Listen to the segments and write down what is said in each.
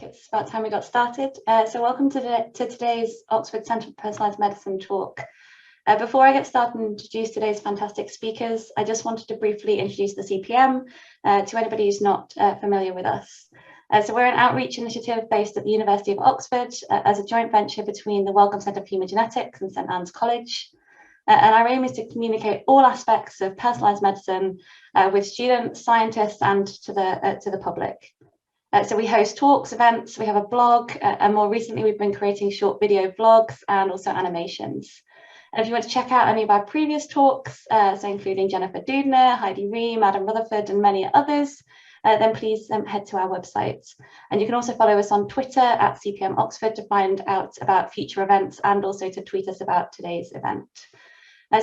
it's about time we got started. So welcome to today's Oxford Centre for Personalised Medicine talk. Before I get started and introduce today's fantastic speakers, I just wanted to briefly introduce the CPM to anybody who's not familiar with us. So we're an outreach initiative based at the University of Oxford as a joint venture between the Wellcome Centre for Human Genetics and St Anne's College. And our aim is to communicate all aspects of personalised medicine with students, scientists, and to the public. So we host talks, events, we have a blog, and more recently we've been creating short video vlogs and also animations. And if you want to check out any of our previous talks, so including Jennifer Doudna, Heidi Ream, Adam Rutherford, and many others, then please head to our website. And you can also follow us on Twitter at CPM Oxford to find out about future events and also to tweet us about today's event.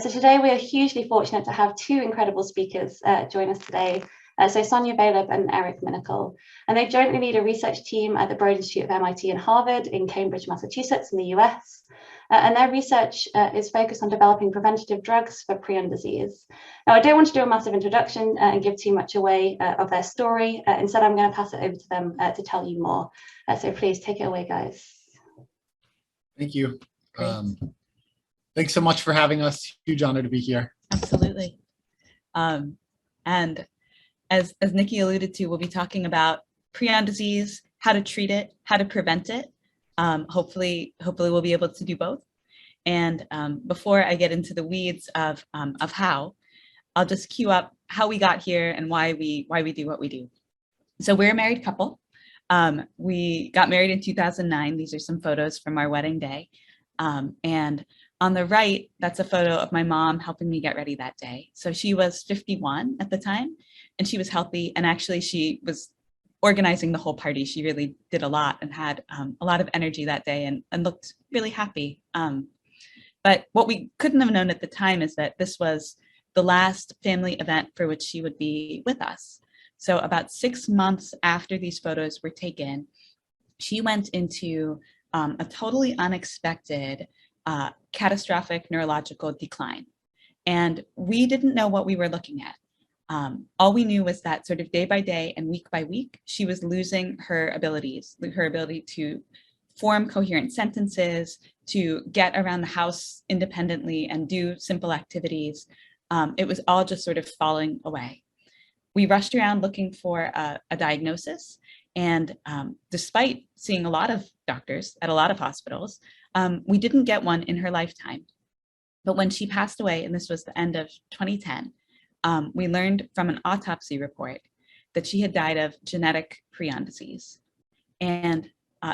So today we are hugely fortunate to have two incredible speakers join us today. So Sonia Vallabh and Eric Minikel, and they jointly lead a research team at the Broad Institute of MIT and Harvard in Cambridge, Massachusetts in the US. And their research is focused on developing preventative drugs for prion disease. Now, I don't want to do a massive introduction and give too much away of their story. Instead, I'm going to pass it over to them to tell you more. So please take it away, guys. Thank you. Thanks so much for having us. Huge honor to be here. Absolutely. And as Nikki alluded to, we'll be talking about prion disease, how to treat it, how to prevent it. Hopefully we'll be able to do both. And before I get into the weeds of how, I'll just cue up how we got here and why we do what we do. So we're a married couple. We got married in 2009. These are some photos from our wedding day. And on the right, that's a photo of my mom helping me get ready that day. So she was 51 at the time, and she was healthy. And actually, she was organizing the whole party. She really did a lot and had a lot of energy that day and looked really happy. But what we couldn't have known at the time is that this was the last family event for which she would be with us. So about 6 months after these photos were taken, she went into a totally unexpected catastrophic neurological decline. And we didn't know what we were looking at. All we knew was that sort of day by day and week by week, she was losing her ability to form coherent sentences, to get around the house independently and do simple activities. It was all just sort of falling away. We rushed around looking for a diagnosis. And despite seeing a lot of doctors at a lot of hospitals, we didn't get one in her lifetime. But when she passed away, and this was the end of 2010, we learned from an autopsy report that she had died of genetic prion disease. And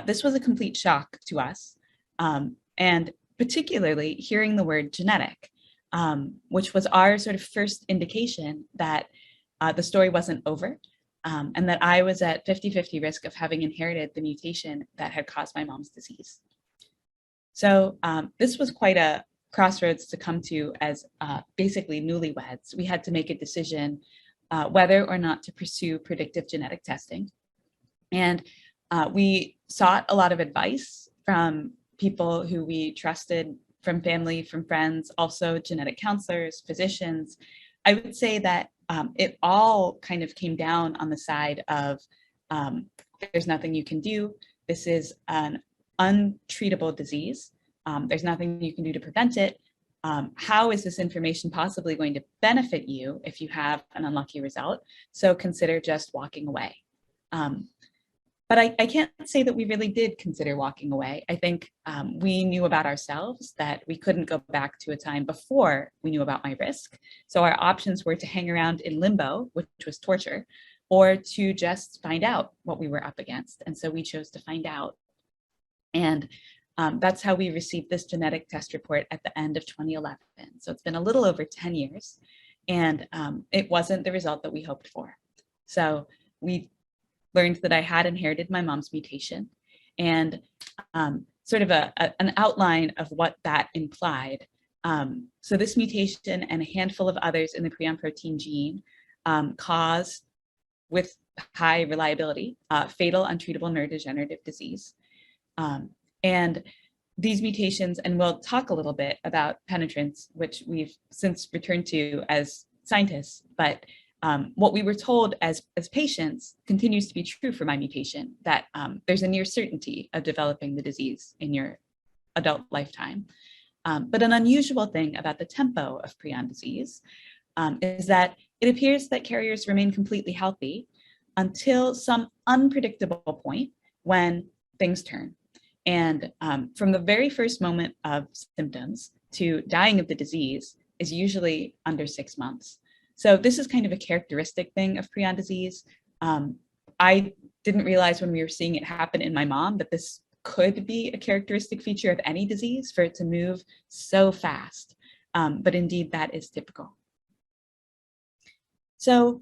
this was a complete shock to us. And particularly hearing the word genetic, which was our sort of first indication that the story wasn't over. And that I was at 50-50 risk of having inherited the mutation that had caused my mom's disease. So this was quite a crossroads to come to as basically newlyweds. We had to make a decision whether or not to pursue predictive genetic testing. And we sought a lot of advice from people who we trusted, from family, from friends, also genetic counselors, physicians. I would say that it all kind of came down on the side of there's nothing you can do. This is an untreatable disease. There's nothing you can do to prevent it. How is this information possibly going to benefit you if you have an unlucky result? So consider just walking away. But I can't say that we really did consider walking away. I think we knew about ourselves that we couldn't go back to a time before we knew about my risk. So our options were to hang around in limbo, which was torture, or to just find out what we were up against. And so we chose to find out. And that's how we received this genetic test report at the end of 2011. So it's been a little over 10 years, and it wasn't the result that we hoped for. So we learned that I had inherited my mom's mutation, and sort of an outline of what that implied. So this mutation and a handful of others in the prion protein gene cause, with high reliability, fatal untreatable neurodegenerative disease. And these mutations, and we'll talk a little bit about penetrance, which we've since returned to as scientists, but what we were told as patients continues to be true for my mutation, that there's a near certainty of developing the disease in your adult lifetime. But an unusual thing about the tempo of prion disease is that it appears that carriers remain completely healthy until some unpredictable point when things turn. And from the very first moment of symptoms to dying of the disease is usually under 6 months. So this is kind of a characteristic thing of prion disease. I didn't realize when we were seeing it happen in my mom that this could be a characteristic feature of any disease for it to move so fast. But indeed, that is typical. So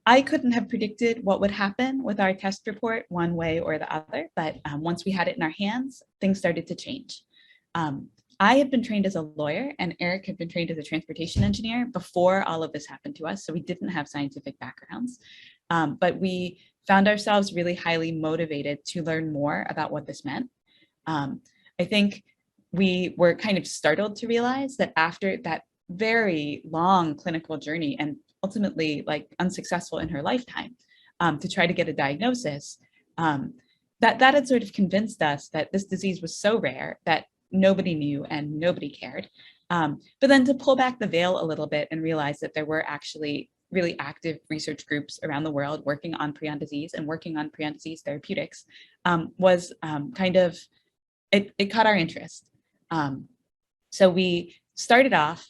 I couldn't have predicted what would happen with our test report one way or the other, but once we had it in our hands, things started to change. I had been trained as a lawyer and Eric had been trained as a transportation engineer before all of this happened to us, so we didn't have scientific backgrounds, but we found ourselves really highly motivated to learn more about what this meant. I think we were kind of startled to realize that after that very long clinical journey and ultimately like unsuccessful in her lifetime to try to get a diagnosis, that had sort of convinced us that this disease was so rare that nobody knew and nobody cared. But then to pull back the veil a little bit and realize that there were actually really active research groups around the world working on prion disease and working on prion disease therapeutics was kind of, it caught our interest. So we started off,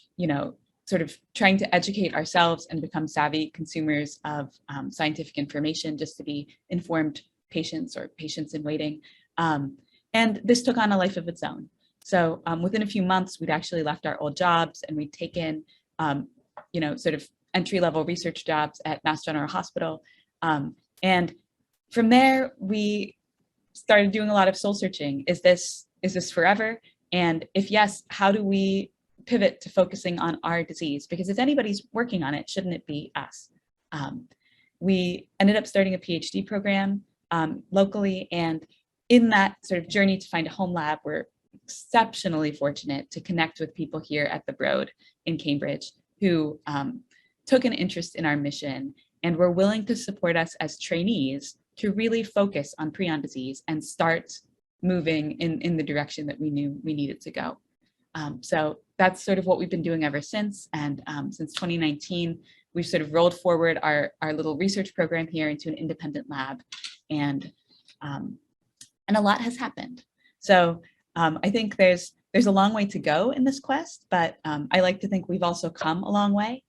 sort of trying to educate ourselves and become savvy consumers of scientific information just to be informed patients or patients in waiting. And this took on a life of its own. So within a few months, we'd actually left our old jobs and we'd taken, sort of entry-level research jobs at Mass General Hospital. And from there, we started doing a lot of soul searching. Is this forever? And if yes, how do we pivot to focusing on our disease? Because if anybody's working on it, shouldn't it be us? We ended up starting a PhD program locally, and in that sort of journey to find a home lab, we're exceptionally fortunate to connect with people here at the Broad in Cambridge who took an interest in our mission and were willing to support us as trainees to really focus on prion disease and start moving in the direction that we knew we needed to go. So that's sort of what we've been doing ever since. And since 2019, we've sort of rolled forward our little research program here into an independent lab, and a lot has happened. So I think there's a long way to go in this quest, but I like to think we've also come a long way.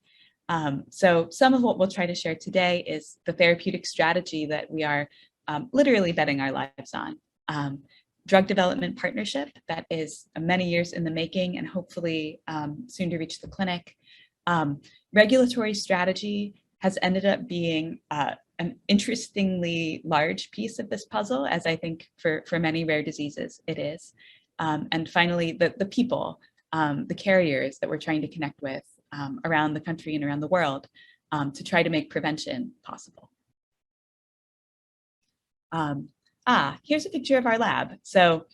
So some of what we'll try to share today is the therapeutic strategy that we are literally betting our lives on. Drug development partnership that is many years in the making and hopefully soon to reach the clinic. Regulatory strategy has ended up being an interestingly large piece of this puzzle, as I think for many rare diseases it is. And finally, the people, the carriers that we're trying to connect with around the country and around the world to try to make prevention possible. Here's a picture of our lab. So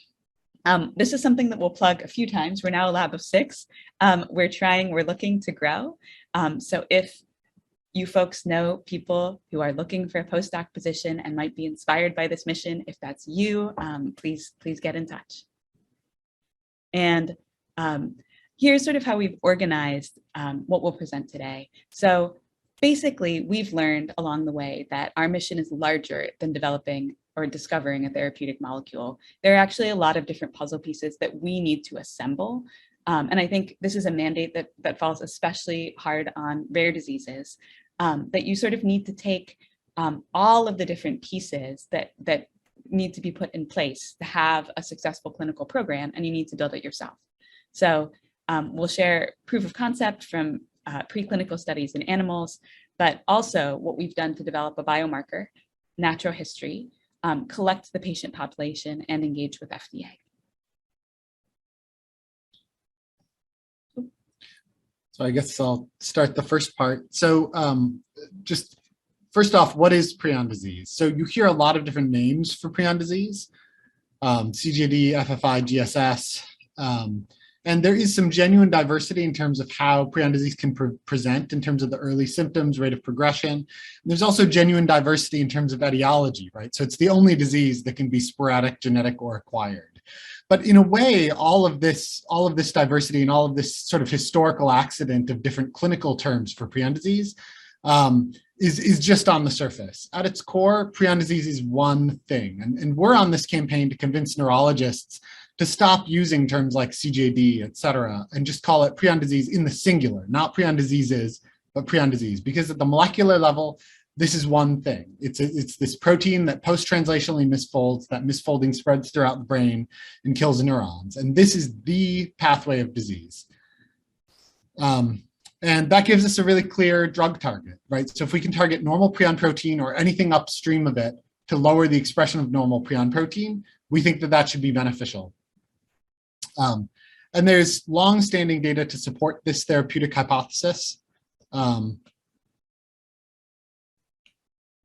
this is something that we'll plug a few times. We're now a lab of 6. We're looking to grow. So if you folks know people who are looking for a postdoc position and might be inspired by this mission, if that's you, please get in touch. And here's sort of how we've organized what we'll present today. So basically, we've learned along the way that our mission is larger than developing or discovering a therapeutic molecule. There are actually a lot of different puzzle pieces that we need to assemble. And I think this is a mandate that falls especially hard on rare diseases, that you sort of need to take all of the different pieces that need to be put in place to have a successful clinical program, and you need to build it yourself. So we'll share proof of concept from preclinical studies in animals, but also what we've done to develop a biomarker, natural history, collect the patient population, and engage with FDA. So I guess I'll start the first part. So just first off, what is prion disease? So you hear a lot of different names for prion disease, CJD, FFI, GSS. And And there is some genuine diversity in terms of how prion disease can present in terms of the early symptoms, rate of progression. And there's also genuine diversity in terms of etiology, right? So it's the only disease that can be sporadic, genetic, or acquired. But in a way, all of this diversity and all of this sort of historical accident of different clinical terms for prion disease is just on the surface. At its core, prion disease is one thing. And we're on this campaign to convince neurologists to stop using terms like CJD, et cetera, and just call it prion disease in the singular, not prion diseases, but prion disease. Because at the molecular level, this is one thing. It's this protein that post-translationally misfolds, that misfolding spreads throughout the brain and kills neurons. And this is the pathway of disease. And that gives us a really clear drug target, right? So if we can target normal prion protein or anything upstream of it to lower the expression of normal prion protein, we think that that should be beneficial. And there's long-standing data to support this therapeutic hypothesis.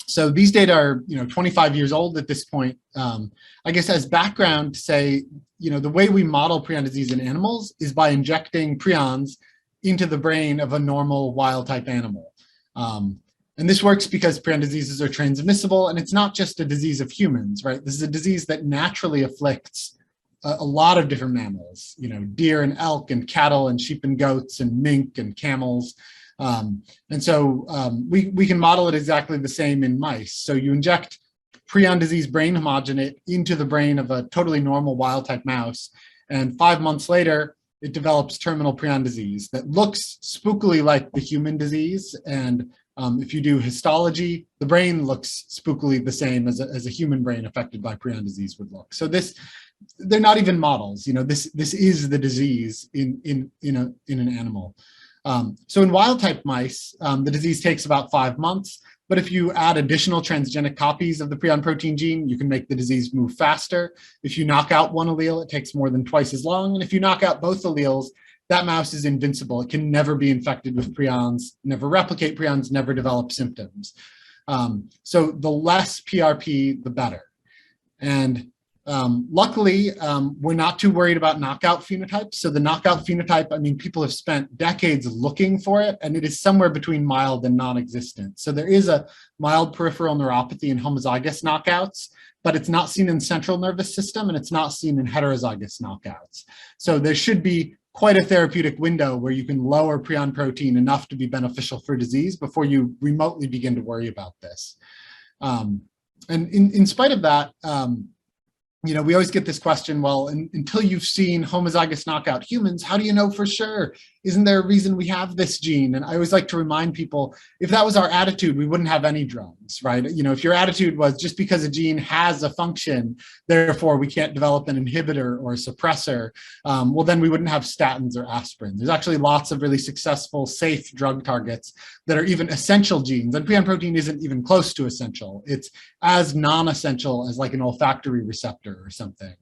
So these data are 25 years old at this point. I guess as background to say, the way we model prion disease in animals is by injecting prions into the brain of a normal wild-type animal. And this works because prion diseases are transmissible, and it's not just a disease of humans, right? This is a disease that naturally afflicts a lot of different mammals, deer and elk and cattle and sheep and goats and mink and camels. And so we can model it exactly the same in mice. So you inject prion disease brain homogenate into the brain of a totally normal wild-type mouse, and 5 months later, it develops terminal prion disease that looks spookily like the human disease. And if you do histology, the brain looks spookily the same as a human brain affected by prion disease would look. So they're not even models. This is the disease in an animal. So in wild-type mice, the disease takes about 5 months. But if you add additional transgenic copies of the prion protein gene, you can make the disease move faster. If you knock out one allele, it takes more than twice as long. And if you knock out both alleles, that mouse is invincible. It can never be infected with prions, never replicate prions, never develop symptoms. So the less PRP, the better. And luckily, we're not too worried about knockout phenotypes. So the knockout phenotype, people have spent decades looking for it, and it is somewhere between mild and non-existent. So there is a mild peripheral neuropathy in homozygous knockouts, but it's not seen in central nervous system, and it's not seen in heterozygous knockouts. So there should be quite a therapeutic window where you can lower prion protein enough to be beneficial for disease before you remotely begin to worry about this. And in spite of that, we always get this question, well, until you've seen homozygous knockout humans, how do you know for sure? Isn't there a reason we have this gene? And I always like to remind people, if that was our attitude, we wouldn't have any drugs, right? If your attitude was just because a gene has a function, therefore we can't develop an inhibitor or a suppressor, well, then we wouldn't have statins or aspirin. There's actually lots of really successful, safe drug targets that are even essential genes. And prion protein isn't even close to essential. It's as non-essential as like an olfactory receptor or something.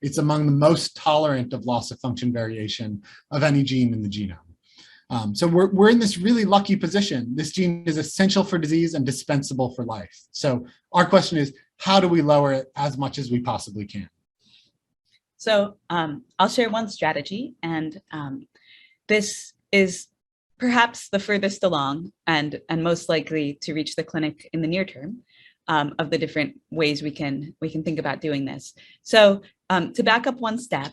It's among the most tolerant of loss of function variation of any gene in the genome. So we're in this really lucky position. This gene is essential for disease and dispensable for life. So our question is, how do we lower it as much as we possibly can? So I'll share one strategy, and this is perhaps the furthest along and most likely to reach the clinic in the near term. Of the different ways we can think about doing this. So to back up one step,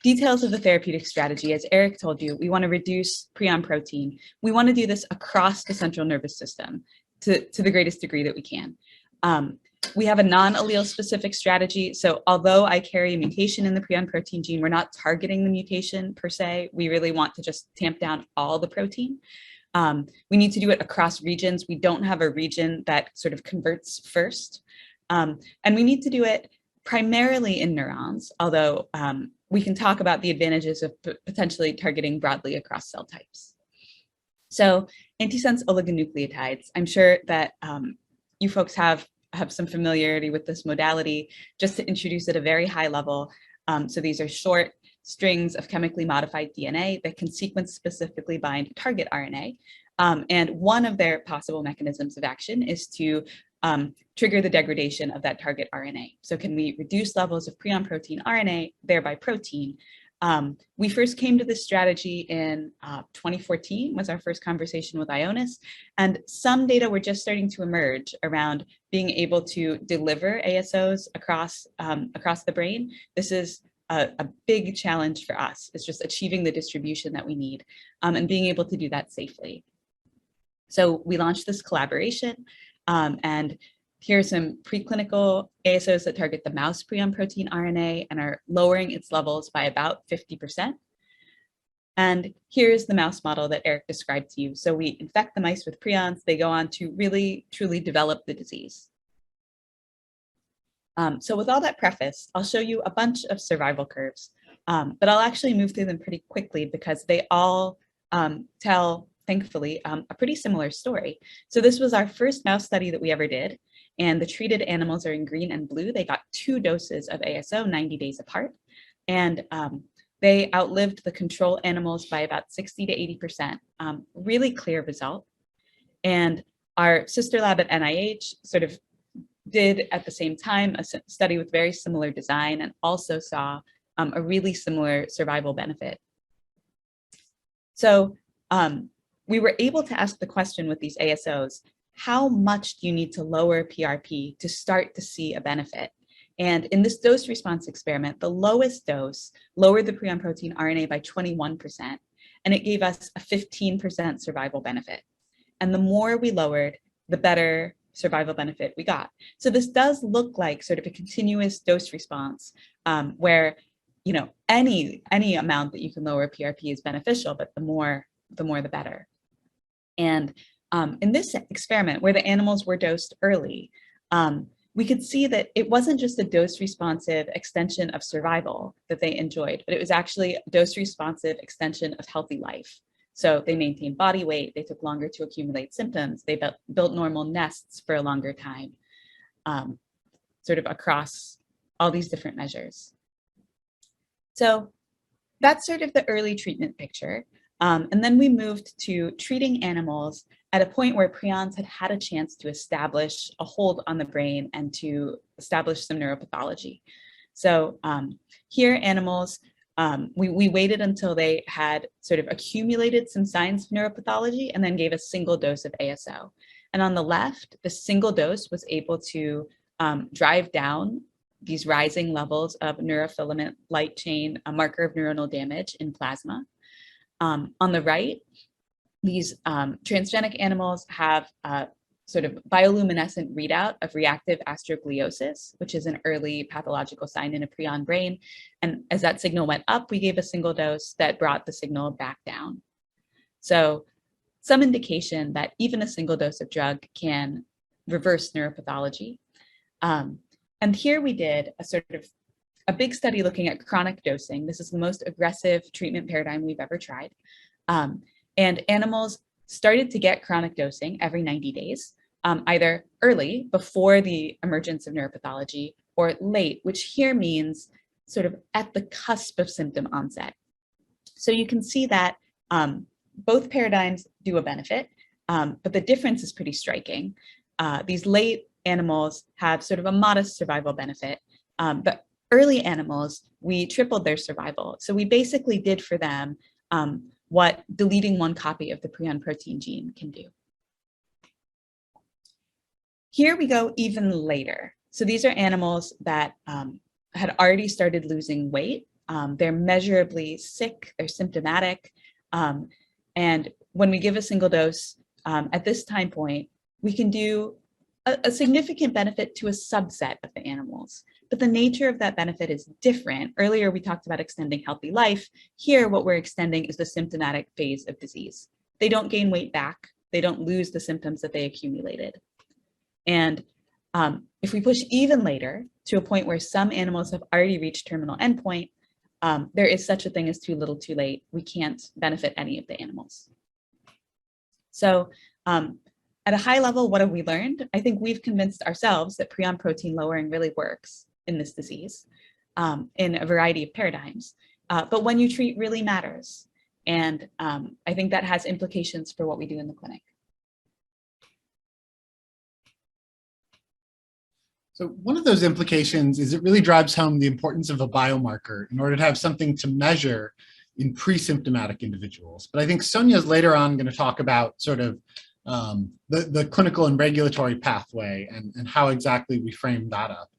details of the therapeutic strategy, as Eric told you, we want to reduce prion protein. We want to do this across the central nervous system to the greatest degree that we can. We have a non-allele specific strategy. So although I carry a mutation in the prion protein gene, we're not targeting the mutation per se. We really want to just tamp down all the protein. We need to do it across regions. We don't have a region that sort of converts first. And we need to do it primarily in neurons, although we can talk about the advantages of potentially targeting broadly across cell types. So antisense oligonucleotides, I'm sure that you folks have some familiarity with this modality. Just to introduce at a very high level, so these are short strings of chemically modified DNA that can sequence specifically bind target RNA. And one of their possible mechanisms of action is to trigger the degradation of that target RNA. So can we reduce levels of prion protein RNA, thereby protein, We first came to this strategy in 2014, was our first conversation with Ionis, and some data were just starting to emerge around being able to deliver ASOs across the brain. This is a big challenge for us. It's just achieving the distribution that we need and being able to do that safely. So we launched this collaboration, and here are some preclinical ASOs that target the mouse prion protein RNA and are lowering its levels by about 50%. And here's the mouse model that Eric described to you. So we infect the mice with prions. They go on to really, truly develop the disease. So with all that preface, I'll show you a bunch of survival curves, but I'll actually move through them pretty quickly because they all tell, thankfully, a pretty similar story. So this was our first mouse study that we ever did. And the treated animals are in green and blue. They got 2 doses of ASO 90 days apart. And they outlived the control animals by about 60 to 80%. Really clear result. And our sister lab at NIH sort of did at the same time a study with very similar design and also saw a really similar survival benefit. So we were able to ask the question with these ASOs, how much do you need to lower PRP to start to see a benefit? And in this dose response experiment, the lowest dose lowered the prion protein RNA by 21%, and it gave us a 15% survival benefit. And the more we lowered, the better survival benefit we got. So this does look like sort of a continuous dose response where, you know, any amount that you can lower PRP is beneficial, but the more the better. And in this experiment where the animals were dosed early, we could see that it wasn't just a dose-responsive extension of survival that they enjoyed, but it was actually a dose-responsive extension of healthy life. So they maintained body weight, they took longer to accumulate symptoms, they built normal nests for a longer time, sort of across all these different measures. So that's sort of the early treatment picture. And then we moved to treating animals at a point where prions had had a chance to establish a hold on the brain and to establish some neuropathology. So here animals, we waited until they had sort of accumulated some signs of neuropathology and then gave a single dose of ASO. And on the left, the single dose was able to drive down these rising levels of neurofilament light chain, a marker of neuronal damage in plasma. On the right, these transgenic animals have a sort of bioluminescent readout of reactive astrogliosis, which is an early pathological sign in a prion brain. And as that signal went up, we gave a single dose that brought the signal back down. So some indication that even a single dose of drug can reverse neuropathology. And here we did a big study looking at chronic dosing. This is the most aggressive treatment paradigm we've ever tried. And animals started to get chronic dosing every 90 days, either early, before the emergence of neuropathology, or late, which here means sort of at the cusp of symptom onset. So you can see that both paradigms do a benefit, but the difference is pretty striking. These late animals have sort of a modest survival benefit, but early animals, we tripled their survival. So we basically did for them what deleting 1 copy of the prion protein gene can do. Here we go even later. So these are animals that had already started losing weight. They're measurably sick, they're symptomatic. And when we give a single dose at this time point, we can do a significant benefit to a subset of the animals. But the nature of that benefit is different. Earlier, we talked about extending healthy life. Here, what we're extending is the symptomatic phase of disease. They don't gain weight back. They don't lose the symptoms that they accumulated. And if we push even later to a point where some animals have already reached terminal endpoint, there is such a thing as too little too late. We can't benefit any of the animals. So at a high level, what have we learned? I think we've convinced ourselves that prion protein lowering really works in this disease in a variety of paradigms. But when you treat really matters. And I think that has implications for what we do in the clinic. So one of those implications is it really drives home the importance of a biomarker in order to have something to measure in pre-symptomatic individuals. But I think Sonia's later on going to talk about sort of the clinical and regulatory pathway and how exactly we frame that up.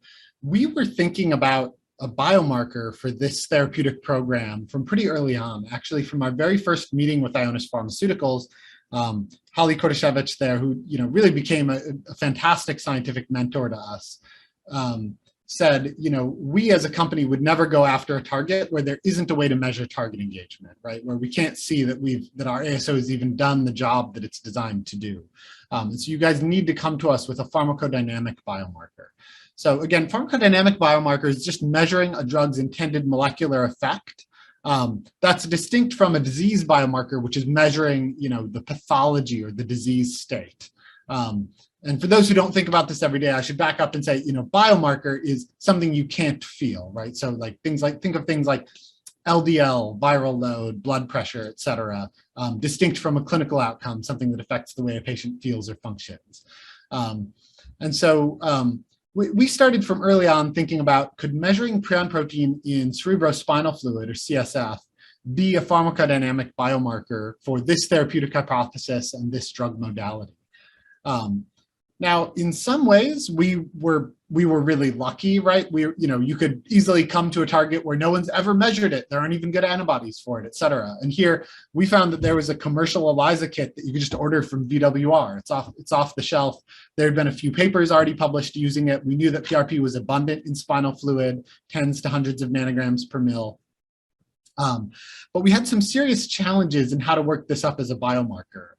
We were thinking about a biomarker for this therapeutic program from pretty early on, actually from our very first meeting with Ionis Pharmaceuticals. Holly Kordashevich there, who really became a fantastic scientific mentor to us, said, we as a company would never go after a target where there isn't a way to measure target engagement, right? Where we can't see that our ASO has even done the job that it's designed to do. And so you guys need to come to us with a pharmacodynamic biomarker. So again, pharmacodynamic biomarker is just measuring a drug's intended molecular effect. That's distinct from a disease biomarker, which is measuring, the pathology or the disease state. And for those who don't think about this every day, I should back up and say, biomarker is something you can't feel, right? So think of things like LDL, viral load, blood pressure, et cetera, distinct from a clinical outcome, something that affects the way a patient feels or functions. And so we started from early on thinking about, could measuring prion protein in cerebrospinal fluid, or CSF, be a pharmacodynamic biomarker for this therapeutic hypothesis and this drug modality? Now, in some ways, we were really lucky, right? You could easily come to a target where no one's ever measured it. There aren't even good antibodies for it, et cetera. And here we found that there was a commercial ELISA kit that you could just order from VWR. It's off the shelf. There had been a few papers already published using it. We knew that PRP was abundant in spinal fluid, tens to hundreds of nanograms per mil. But we had some serious challenges in how to work this up as a biomarker.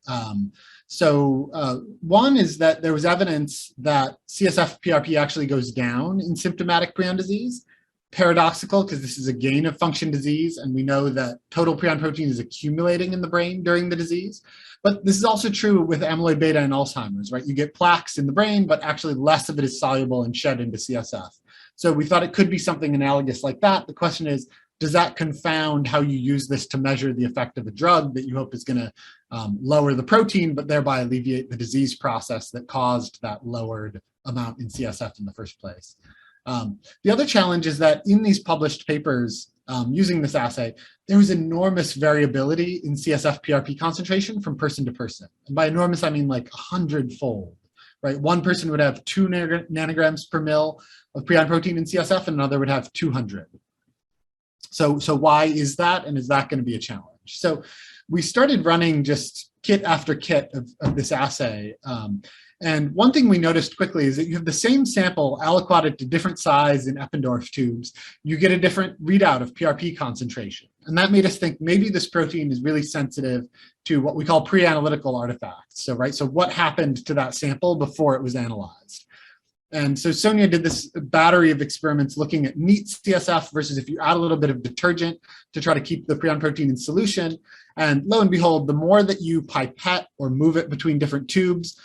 So one is that there was evidence that CSF PRP actually goes down in symptomatic prion disease. Paradoxical, because this is a gain of function disease, and we know that total prion protein is accumulating in the brain during the disease. But this is also true with amyloid beta and Alzheimer's, right? You get plaques in the brain, but actually less of it is soluble and shed into CSF. So we thought it could be something analogous like that. The question is, does that confound how you use this to measure the effect of a drug that you hope is going to lower the protein, but thereby alleviate the disease process that caused that lowered amount in CSF in the first place? The other challenge is that in these published papers using this assay, there was enormous variability in CSF PRP concentration from person to person. And by enormous, I mean like 100-fold, right? One person would have 2 nanograms per mil of prion protein in CSF, and another would have 200. So why is that, and is that going to be a challenge? So we started running just kit after kit of this assay. And one thing we noticed quickly is that you have the same sample aliquoted to different size in Eppendorf tubes. You get a different readout of PRP concentration. And that made us think maybe this protein is really sensitive to what we call pre-analytical artifacts. So what happened to that sample before it was analyzed? And so Sonia did this battery of experiments looking at neat CSF versus if you add a little bit of detergent to try to keep the prion protein in solution. And lo and behold, the more that you pipette or move it between different tubes,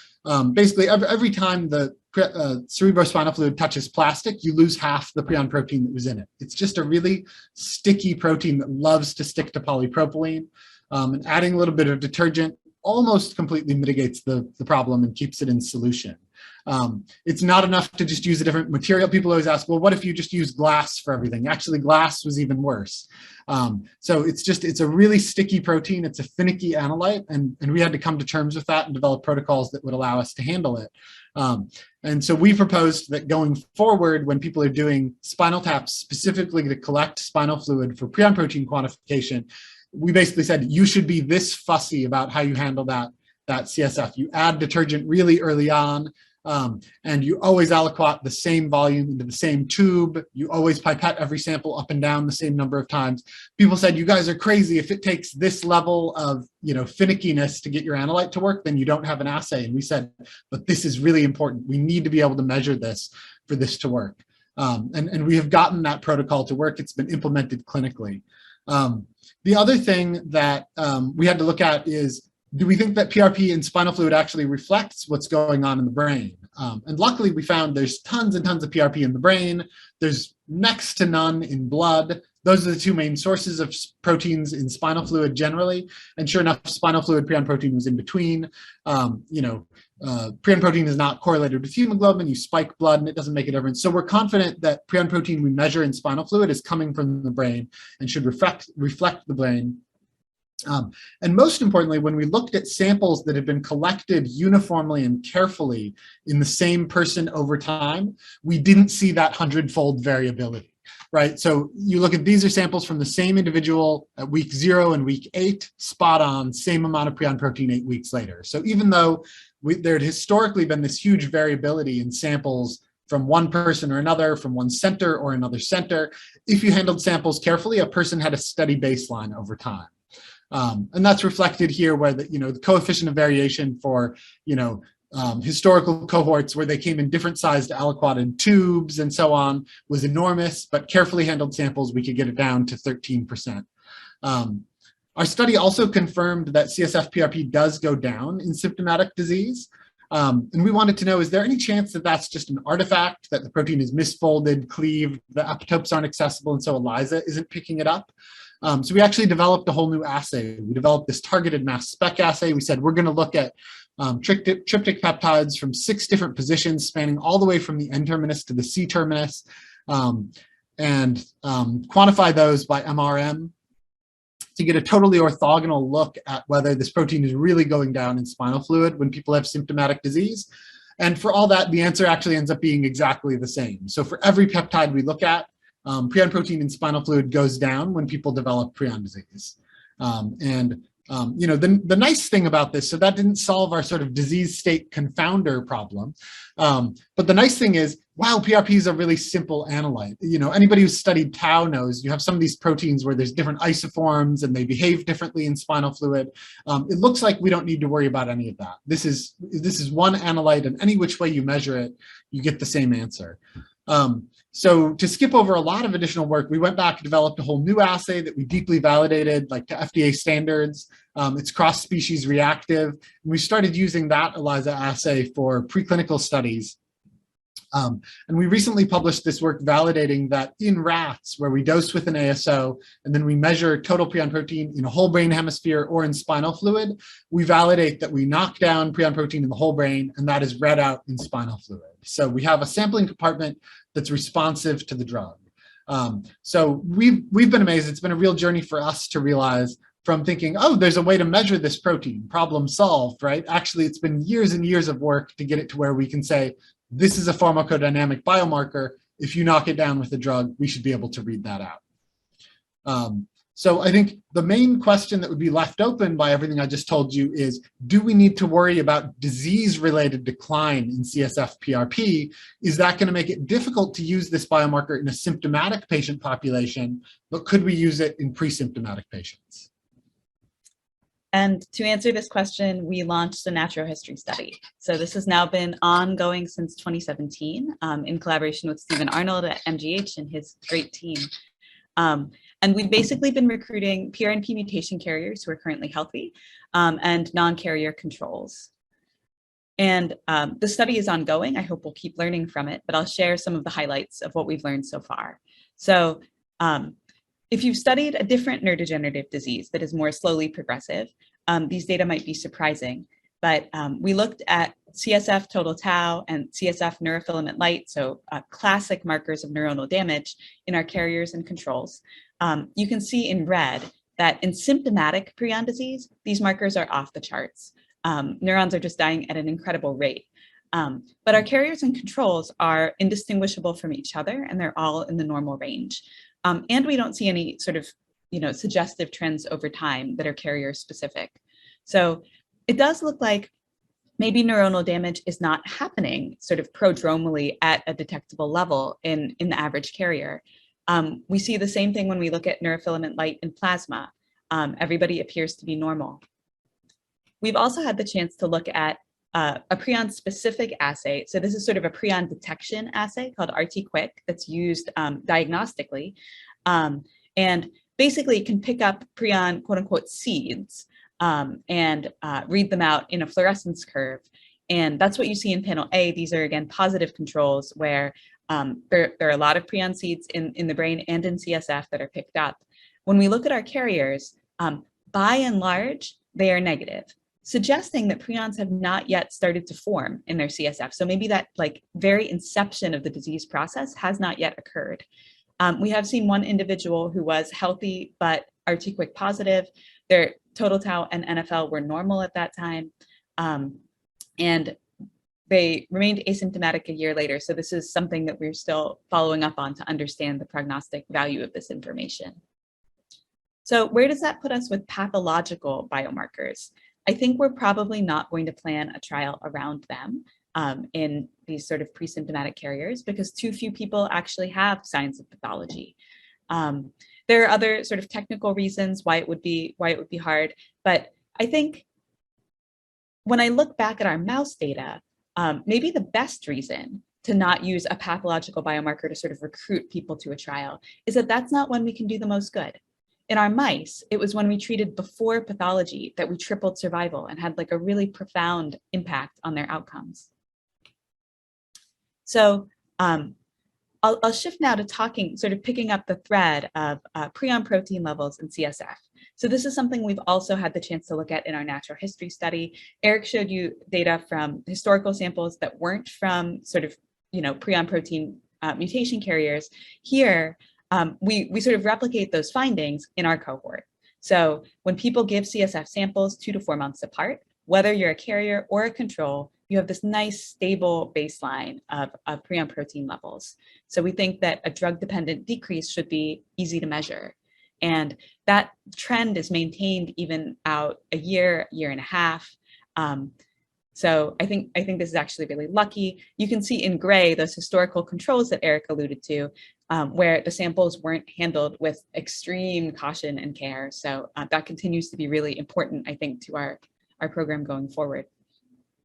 basically every time the cerebrospinal fluid touches plastic, you lose half the prion protein that was in it. It's just a really sticky protein that loves to stick to polypropylene. And adding a little bit of detergent almost completely mitigates the problem and keeps it in solution. It's not enough to just use a different material. People always ask, well, what if you just use glass for everything? Actually, glass was even worse. So it's a really sticky protein. It's a finicky analyte, and we had to come to terms with that and develop protocols that would allow us to handle it. And so we proposed that going forward, when people are doing spinal taps specifically to collect spinal fluid for prion protein quantification, we basically said, you should be this fussy about how you handle that CSF. You add detergent really early on, and you always aliquot the same volume into the same tube. You always pipette every sample up and down the same number of times. People said, you guys are crazy. If it takes this level of finickiness to get your analyte to work, then you don't have an assay. And we said, but this is really important. We need to be able to measure this for this to work. And we have gotten that protocol to work. It's been implemented clinically. The other thing that we had to look at is, do we think that PRP in spinal fluid actually reflects what's going on in the brain? And luckily, we found there's tons and tons of PRP in the brain. There's next to none in blood. Those are the two main sources of proteins in spinal fluid generally. And sure enough, spinal fluid prion protein was in between. Prion protein is not correlated with hemoglobin. You spike blood and it doesn't make a difference. So we're confident that prion protein we measure in spinal fluid is coming from the brain and should reflect the brain. And most importantly, when we looked at samples that had been collected uniformly and carefully in the same person over time, we didn't see that 100-fold variability, right? So you look at these are samples from the same individual at week 0 and week 8, spot on, same amount of prion protein 8 weeks later. So even though there had historically been this huge variability in samples from one person or another, from one center or another center, if you handled samples carefully, a person had a steady baseline over time. And that's reflected here where the coefficient of variation for, historical cohorts where they came in different sized aliquoted tubes and so on was enormous, but carefully handled samples, we could get it down to 13%. Our study also confirmed that CSF PRP does go down in symptomatic disease. And we wanted to know, is there any chance that that's just an artifact, that the protein is misfolded, cleaved, the epitopes aren't accessible, and so ELISA isn't picking it up? So we actually developed a whole new assay. We developed this targeted mass spec assay. We said we're going to look at tryptic peptides from 6 different positions, spanning all the way from the N-terminus to the C-terminus, and quantify those by MRM to get a totally orthogonal look at whether this protein is really going down in spinal fluid when people have symptomatic disease. And for all that, the answer actually ends up being exactly the same. So for every peptide we look at, prion protein in spinal fluid goes down when people develop prion disease. The nice thing about this, so that didn't solve our sort of disease state confounder problem. But the nice thing is, wow, PRP is a really simple analyte. Anybody who's studied tau knows you have some of these proteins where there's different isoforms and they behave differently in spinal fluid. It looks like we don't need to worry about any of that. This is one analyte, and any which way you measure it, you get the same answer. So to skip over a lot of additional work, we went back and developed a whole new assay that we deeply validated, like to FDA standards. It's cross-species reactive. And we started using that ELISA assay for preclinical studies. And we recently published this work validating that in rats, where we dose with an ASO, and then we measure total prion protein in a whole brain hemisphere or in spinal fluid, we validate that we knock down prion protein in the whole brain, and that is read out in spinal fluid. So we have a sampling compartment that's responsive to the drug. So we've been amazed. It's been a real journey for us to realize, from thinking, oh, there's a way to measure this protein, problem solved, right? Actually, it's been years and years of work to get it to where we can say, this is a pharmacodynamic biomarker. If you knock it down with a drug, we should be able to read that out. So I think the main question that would be left open by everything I just told you is, do we need to worry about disease-related decline in CSF PRP? Is that going to make it difficult to use this biomarker in a symptomatic patient population, but could we use it in pre-symptomatic patients? And to answer this question, we launched a natural history study. So this has now been ongoing since 2017 in collaboration with Stephen Arnold at MGH and his great team. And we've basically been recruiting PRNP mutation carriers who are currently healthy and non-carrier controls. And the study is ongoing. I hope we'll keep learning from it, but I'll share some of the highlights of what we've learned so far. So if you've studied a different neurodegenerative disease that is more slowly progressive, these data might be surprising, but we looked at CSF total tau and CSF neurofilament light, so classic markers of neuronal damage in our carriers and controls. You can see in red that in symptomatic prion disease, these markers are off the charts. Neurons are just dying at an incredible rate. But our carriers and controls are indistinguishable from each other, and they're all in the normal range. And we don't see any sort of suggestive trends over time that are carrier specific. So it does look like maybe neuronal damage is not happening sort of prodromally at a detectable level in the average carrier. We see the same thing when we look at neurofilament light in plasma. Everybody appears to be normal. We've also had the chance to look at a prion-specific assay. So this is sort of a prion detection assay called RT-Quick that's used diagnostically. And basically it can pick up prion, quote unquote, seeds and read them out in a fluorescence curve. And that's what you see in panel A. These are, again, positive controls where there are a lot of prion seeds in the brain and in CSF that are picked up. When we look at our carriers, by and large, they are negative, suggesting that prions have not yet started to form in their CSF. So maybe that like very inception of the disease process has not yet occurred. We have seen one individual who was healthy but RT-QuIC positive. Their total tau and NFL were normal at that time. And they remained asymptomatic a year later. So this is something that we're still following up on to understand the prognostic value of this information. So where does that put us with pathological biomarkers? I think we're probably not going to plan a trial around them in these sort of pre-symptomatic carriers because too few people actually have signs of pathology. There are other sort of technical reasons why it would be hard, but I think when I look back at our mouse data, maybe the best reason to not use a pathological biomarker to sort of recruit people to a trial is that that's not when we can do the most good. In our mice, it was when we treated before pathology that we tripled survival and had like a really profound impact on their outcomes. So I'll shift now to talking, sort of picking up the thread of prion protein levels in CSF. So this is something we've also had the chance to look at in our natural history study. Eric showed you data from historical samples that weren't from sort of, prion protein mutation carriers. Here, we sort of replicate those findings in our cohort. So when people give CSF samples 2 to 4 months apart, whether you're a carrier or a control, you have this nice stable baseline of prion protein levels. So we think that a drug-dependent decrease should be easy to measure. And that trend is maintained even out a year and a half. So I think this is actually really lucky. You can see in gray those historical controls that Eric alluded to, where the samples weren't handled with extreme caution and care. So that continues to be really important, I think, to our program going forward.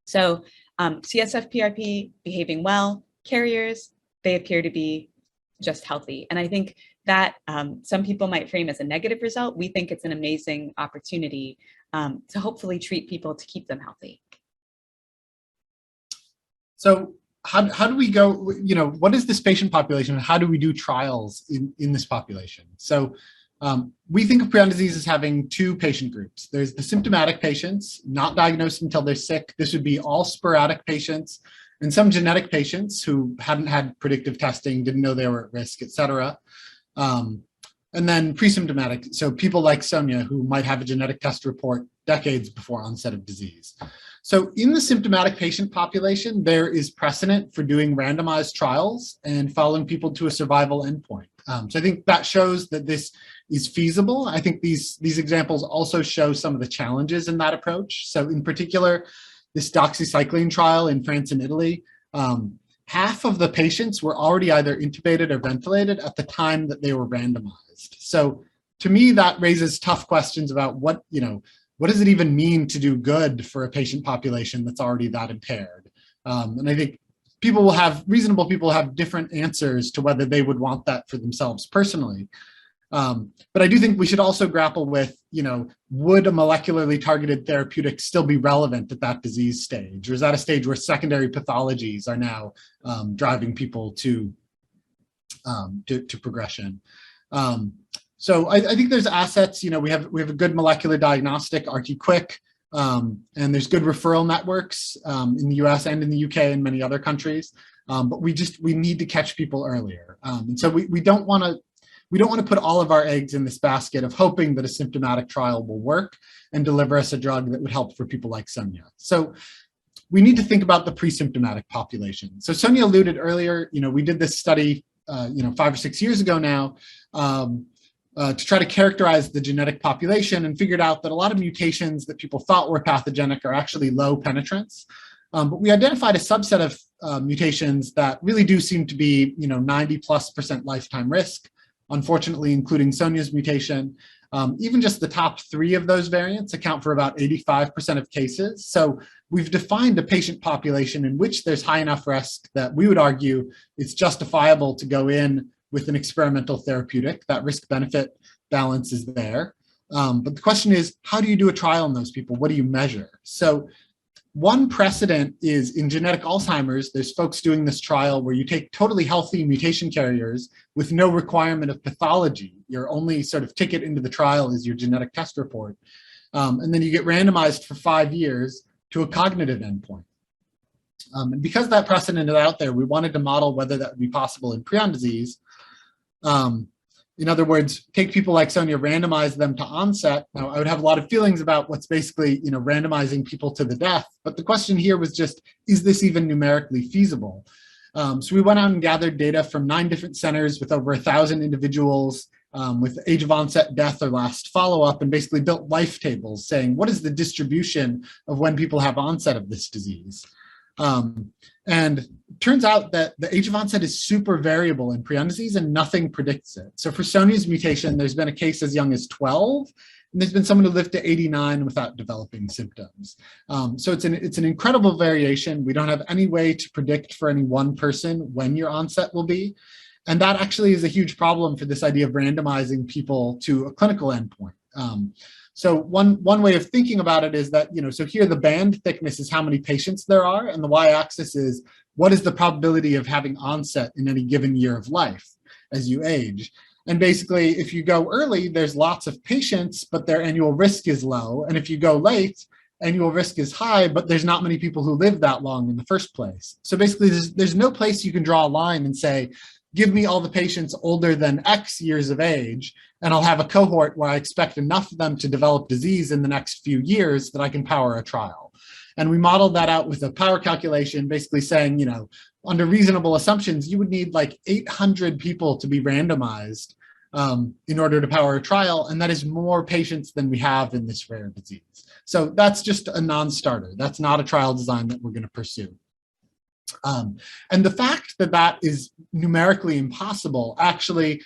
So CSF PRP behaving well, carriers, they appear to be just healthy. And I think that some people might frame as a negative result. We think it's an amazing opportunity to hopefully treat people to keep them healthy. So how do we go, what is this patient population and how do we do trials in this population? So we think of prion disease as having 2 patient groups. There's the symptomatic patients, not diagnosed until they're sick. This would be all sporadic patients and some genetic patients who hadn't had predictive testing, didn't know they were at risk, et cetera. And then pre-symptomatic, so people like Sonia who might have a genetic test report decades before onset of disease. So in the symptomatic patient population, there is precedent for doing randomized trials and following people to a survival endpoint. So I think that shows that this is feasible. I think these examples also show some of the challenges in that approach. So in particular, this doxycycline trial in France and Italy, half of the patients were already either intubated or ventilated at the time that they were randomized. So to me, that raises tough questions about what does it even mean to do good for a patient population that's already that impaired? And I think reasonable people have different answers to whether they would want that for themselves personally. But I do think we should also grapple with, would a molecularly targeted therapeutic still be relevant at that disease stage? Or is that a stage where secondary pathologies are now driving people to progression? So I think there's assets, we have a good molecular diagnostic, RT-QuIC, and there's good referral networks in the US and in the UK and many other countries. But we need to catch people earlier. And so we don't want to put all of our eggs in this basket of hoping that a symptomatic trial will work and deliver us a drug that would help for people like Sonia. So we need to think about the pre-symptomatic population. So Sonia alluded earlier, we did this study, 5 or 6 years ago now, to try to characterize the genetic population and figured out that a lot of mutations that people thought were pathogenic are actually low penetrance. But we identified a subset of mutations that really do seem to be, 90+% lifetime risk, unfortunately, including Sonia's mutation. Even just the top 3 of those variants account for about 85% of cases. So we've defined a patient population in which there's high enough risk that we would argue it's justifiable to go in with an experimental therapeutic. That risk-benefit balance is there. But the question is, how do you do a trial on those people? What do you measure? So One precedent is in genetic Alzheimer's, there's folks doing this trial where you take totally healthy mutation carriers with no requirement of pathology. Your only sort of ticket into the trial is your genetic test report. And then you get randomized for 5 years to a cognitive endpoint. And because that precedent is out there, we wanted to model whether that would be possible in prion disease. In other words, take people like Sonia, randomize them to onset. Now, I would have a lot of feelings about what's basically, randomizing people to the death. But the question here was just, is this even numerically feasible? So we went out and gathered data from 9 different centers with over 1,000 individuals with age of onset, death, or last follow-up, and basically built life tables saying, what is the distribution of when people have onset of this disease? And turns out that the age of onset is super variable in prion disease and nothing predicts it. So for Sonia's mutation, there's been a case as young as 12, and there's been someone who lived to 89 without developing symptoms. So it's an incredible variation. We don't have any way to predict for any one person when your onset will be. And that actually is a huge problem for this idea of randomizing people to a clinical endpoint. So one way of thinking about it is that, so here the band thickness is how many patients there are, and the y-axis is what is the probability of having onset in any given year of life as you age. And basically, if you go early, there's lots of patients, but their annual risk is low. And if you go late, annual risk is high, but there's not many people who live that long in the first place. So basically, there's no place you can draw a line and say, give me all the patients older than X years of age, and I'll have a cohort where I expect enough of them to develop disease in the next few years that I can power a trial. And we modeled that out with a power calculation, basically saying, under reasonable assumptions, you would need like 800 people to be randomized in order to power a trial, and that is more patients than we have in this rare disease. So that's just a non-starter. That's not a trial design that we're going to pursue. And the fact that that is numerically impossible actually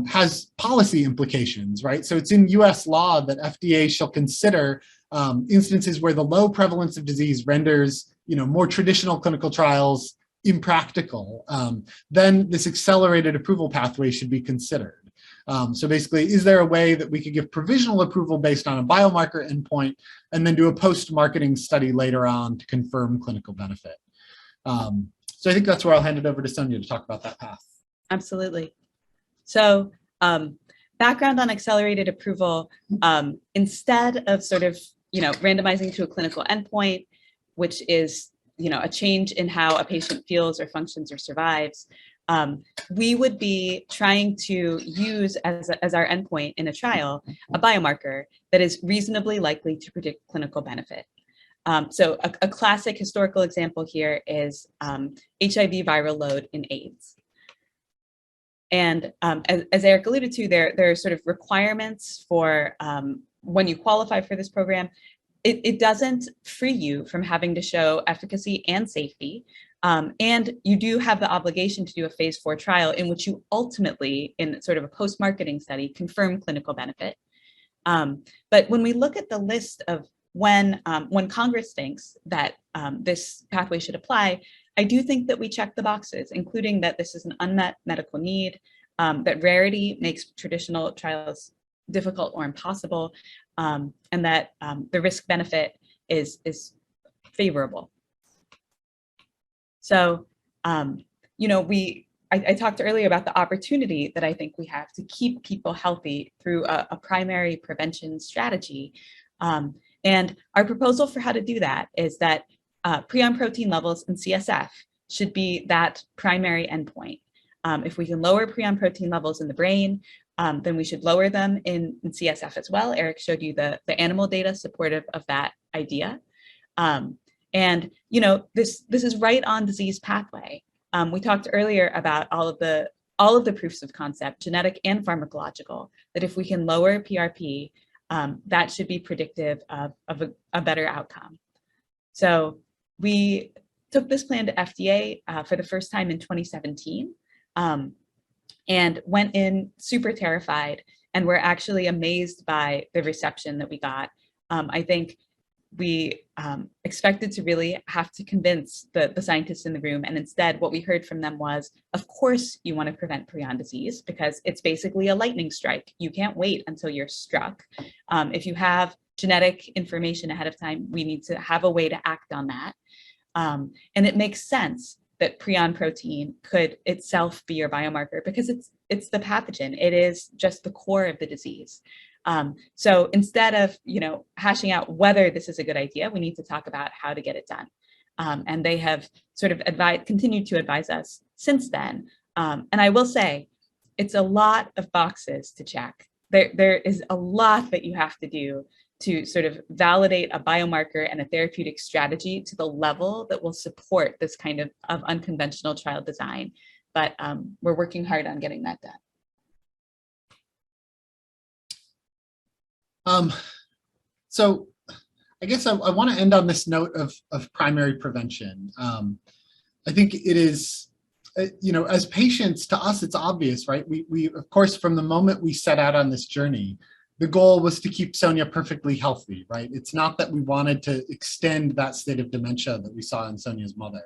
has policy implications, right? So it's in US law that FDA shall consider instances where the low prevalence of disease renders, more traditional clinical trials impractical. Then this accelerated approval pathway should be considered. So basically, is there a way that we could give provisional approval based on a biomarker endpoint and then do a post-marketing study later on to confirm clinical benefit? So I think that's where I'll hand it over to Sonia to talk about that path. Absolutely. So background on accelerated approval, instead of sort of, randomizing to a clinical endpoint, which is, a change in how a patient feels or functions or survives, we would be trying to use as our endpoint in a trial, a biomarker that is reasonably likely to predict clinical benefit. So a classic historical example here is HIV viral load in AIDS. And as Eric alluded to, there are sort of requirements for when you qualify for this program. It doesn't free you from having to show efficacy and safety. And you do have the obligation to do a phase 4 trial in which you ultimately, in sort of a post-marketing study, confirm clinical benefit. But when we look at the list of when Congress thinks that this pathway should apply, I do think that we check the boxes, including that this is an unmet medical need, that rarity makes traditional trials difficult or impossible, and that the risk benefit is favorable. So, I talked earlier about the opportunity that I think we have to keep people healthy through a primary prevention strategy. And our proposal for how to do that is that prion protein levels in CSF should be that primary endpoint. If we can lower prion protein levels in the brain, then we should lower them in CSF as well. Eric showed you the animal data supportive of that idea. And this is right on disease pathway. We talked earlier about all of the proofs of concept, genetic and pharmacological, that if we can lower PRP, that should be predictive of a better outcome. So we took this plan to FDA for the first time in 2017 and went in super terrified, and we're actually amazed by the reception that we got. I think we expected to really have to convince the scientists in the room, and instead what we heard from them was, of course you want to prevent prion disease because it's basically a lightning strike. You can't wait until you're struck. If you have genetic information ahead of time, we need to have a way to act on that. And it makes sense that prion protein could itself be your biomarker because it's the pathogen. It is just the core of the disease. So instead of hashing out whether this is a good idea, we need to talk about how to get it done. And they have sort of continued to advise us since then. And I will say, it's a lot of boxes to check. There is a lot that you have to do to sort of validate a biomarker and a therapeutic strategy to the level that will support this kind of unconventional trial design. But we're working hard on getting that done. So I guess I want to end on this note of primary prevention. I think it is, as patients, to us, it's obvious, right? We of course, from the moment we set out on this journey, the goal was to keep Sonia perfectly healthy, right? It's not that we wanted to extend that state of dementia that we saw in Sonia's mother.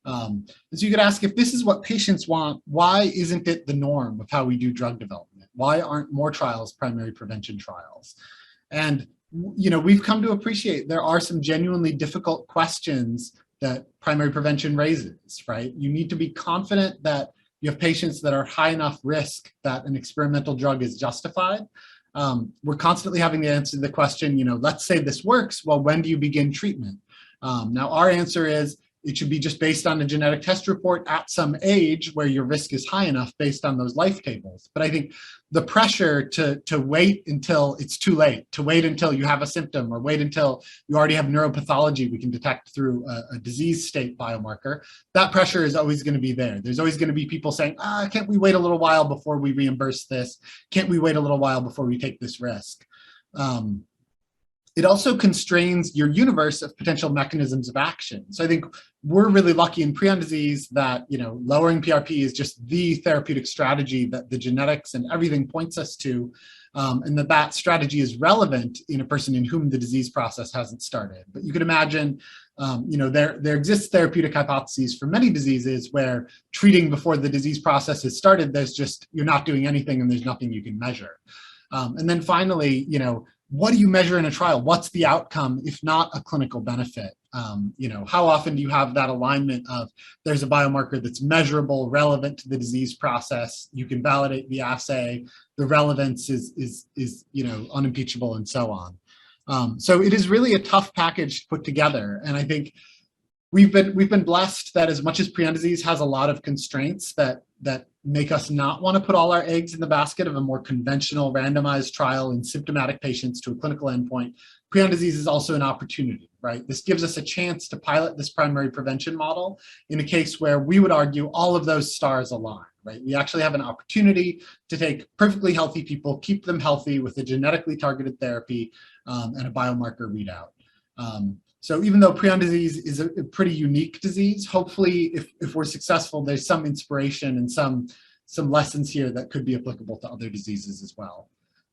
So you could ask, if this is what patients want, why isn't it the norm of how we do drug development? Why aren't more trials primary prevention trials? And we've come to appreciate there are some genuinely difficult questions that primary prevention raises, right? You need to be confident that you have patients that are high enough risk that an experimental drug is justified. We're constantly having to answer the question, let's say this works, well, when do you begin treatment? Now, our answer is, it should be just based on a genetic test report at some age where your risk is high enough based on those life tables. But I think the pressure to wait until it's too late, to wait until you have a symptom or wait until you already have neuropathology we can detect through a disease state biomarker, that pressure is always going to be there. There's always going to be people saying, can't we wait a little while before we reimburse this? Can't we wait a little while before we take this risk? It also constrains your universe of potential mechanisms of action. So I think we're really lucky in prion disease that, lowering PRP is just the therapeutic strategy that the genetics and everything points us to, and that strategy is relevant in a person in whom the disease process hasn't started. But you could imagine, there exists therapeutic hypotheses for many diseases where treating before the disease process has started, you're not doing anything and there's nothing you can measure. And then finally, what do you measure in a trial? What's the outcome if not a clinical benefit? How often do you have that alignment of there's a biomarker that's measurable, relevant to the disease process, you can validate the assay, the relevance is unimpeachable, and so on. So it is really a tough package to put together, and I think we've been blessed that as much as prion disease has a lot of constraints that make us not want to put all our eggs in the basket of a more conventional randomized trial in symptomatic patients to a clinical endpoint, prion disease is also an opportunity, right? This gives us a chance to pilot this primary prevention model in a case where we would argue all of those stars align, right? We actually have an opportunity to take perfectly healthy people, keep them healthy with a genetically targeted therapy and a biomarker readout. So even though prion disease is a pretty unique disease, hopefully if we're successful, there's some inspiration and some lessons here that could be applicable to other diseases as well.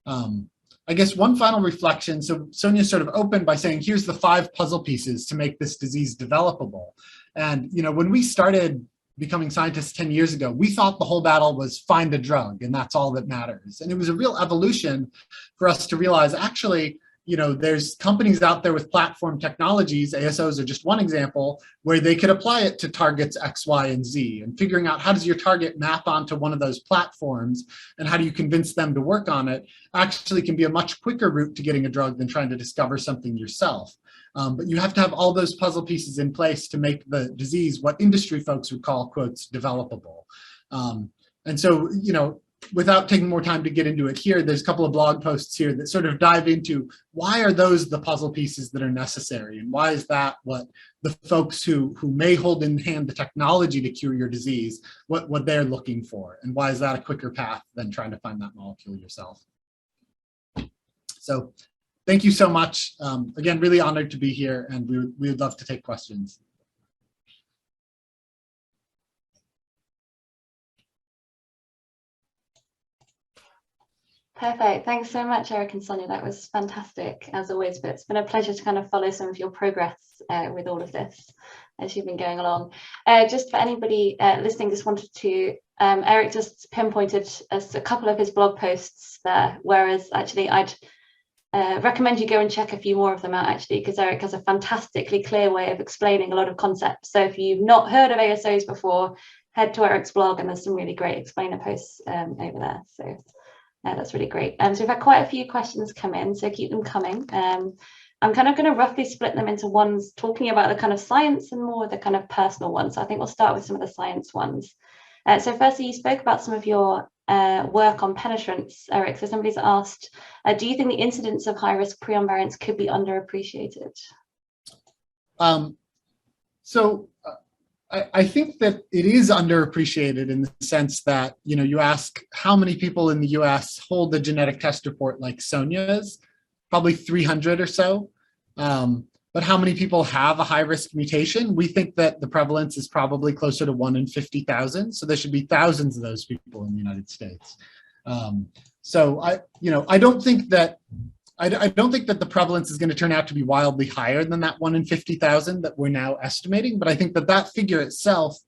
I guess one final reflection, so Sonia sort of opened by saying, here's the 5 puzzle pieces to make this disease developable. And when we started becoming scientists 10 years ago, we thought the whole battle was find a drug and that's all that matters. And it was a real evolution for us to realize, actually, there's companies out there with platform technologies, ASOs are just one example, where they could apply it to targets X, Y, and Z, and figuring out how does your target map onto one of those platforms and how do you convince them to work on it actually can be a much quicker route to getting a drug than trying to discover something yourself. But you have to have all those puzzle pieces in place to make the disease what industry folks would call, quotes, developable. And so, without taking more time to get into it here, there's a couple of blog posts here that sort of dive into why are those the puzzle pieces that are necessary, and why is that what the folks who may hold in hand the technology to cure your disease, what they're looking for, and why is that a quicker path than trying to find that molecule yourself. So thank you so much. Again, really honored to be here, and we would love to take questions. Perfect. Thanks so much, Eric and Sonia. That was fantastic, as always, but it's been a pleasure to kind of follow some of your progress with all of this as you've been going along. Just for anybody listening, just wanted to, Eric just pinpointed a couple of his blog posts there, whereas actually I'd recommend you go and check a few more of them out, actually, because Eric has a fantastically clear way of explaining a lot of concepts. So if you've not heard of ASOs before, head to Eric's blog, and there's some really great explainer posts over there. So that's really great. So we've had quite a few questions come in, so keep them coming. I'm kind of going to roughly split them into ones talking about the kind of science and more the kind of personal ones. So I think we'll start with some of the science ones. So firstly, you spoke about some of your work on penetrance, Eric. So somebody's asked, do you think the incidence of high-risk prion variants could be underappreciated? I think that it is underappreciated in the sense that, you ask how many people in the US hold a genetic test report like Sonia's, probably 300 or so. But how many people have a high-risk mutation? We think that the prevalence is probably closer to 1 in 50,000. So there should be thousands of those people in the United States. So I don't think that the prevalence is going to turn out to be wildly higher than that 1 in 50,000 that we're now estimating. But I think that figure itself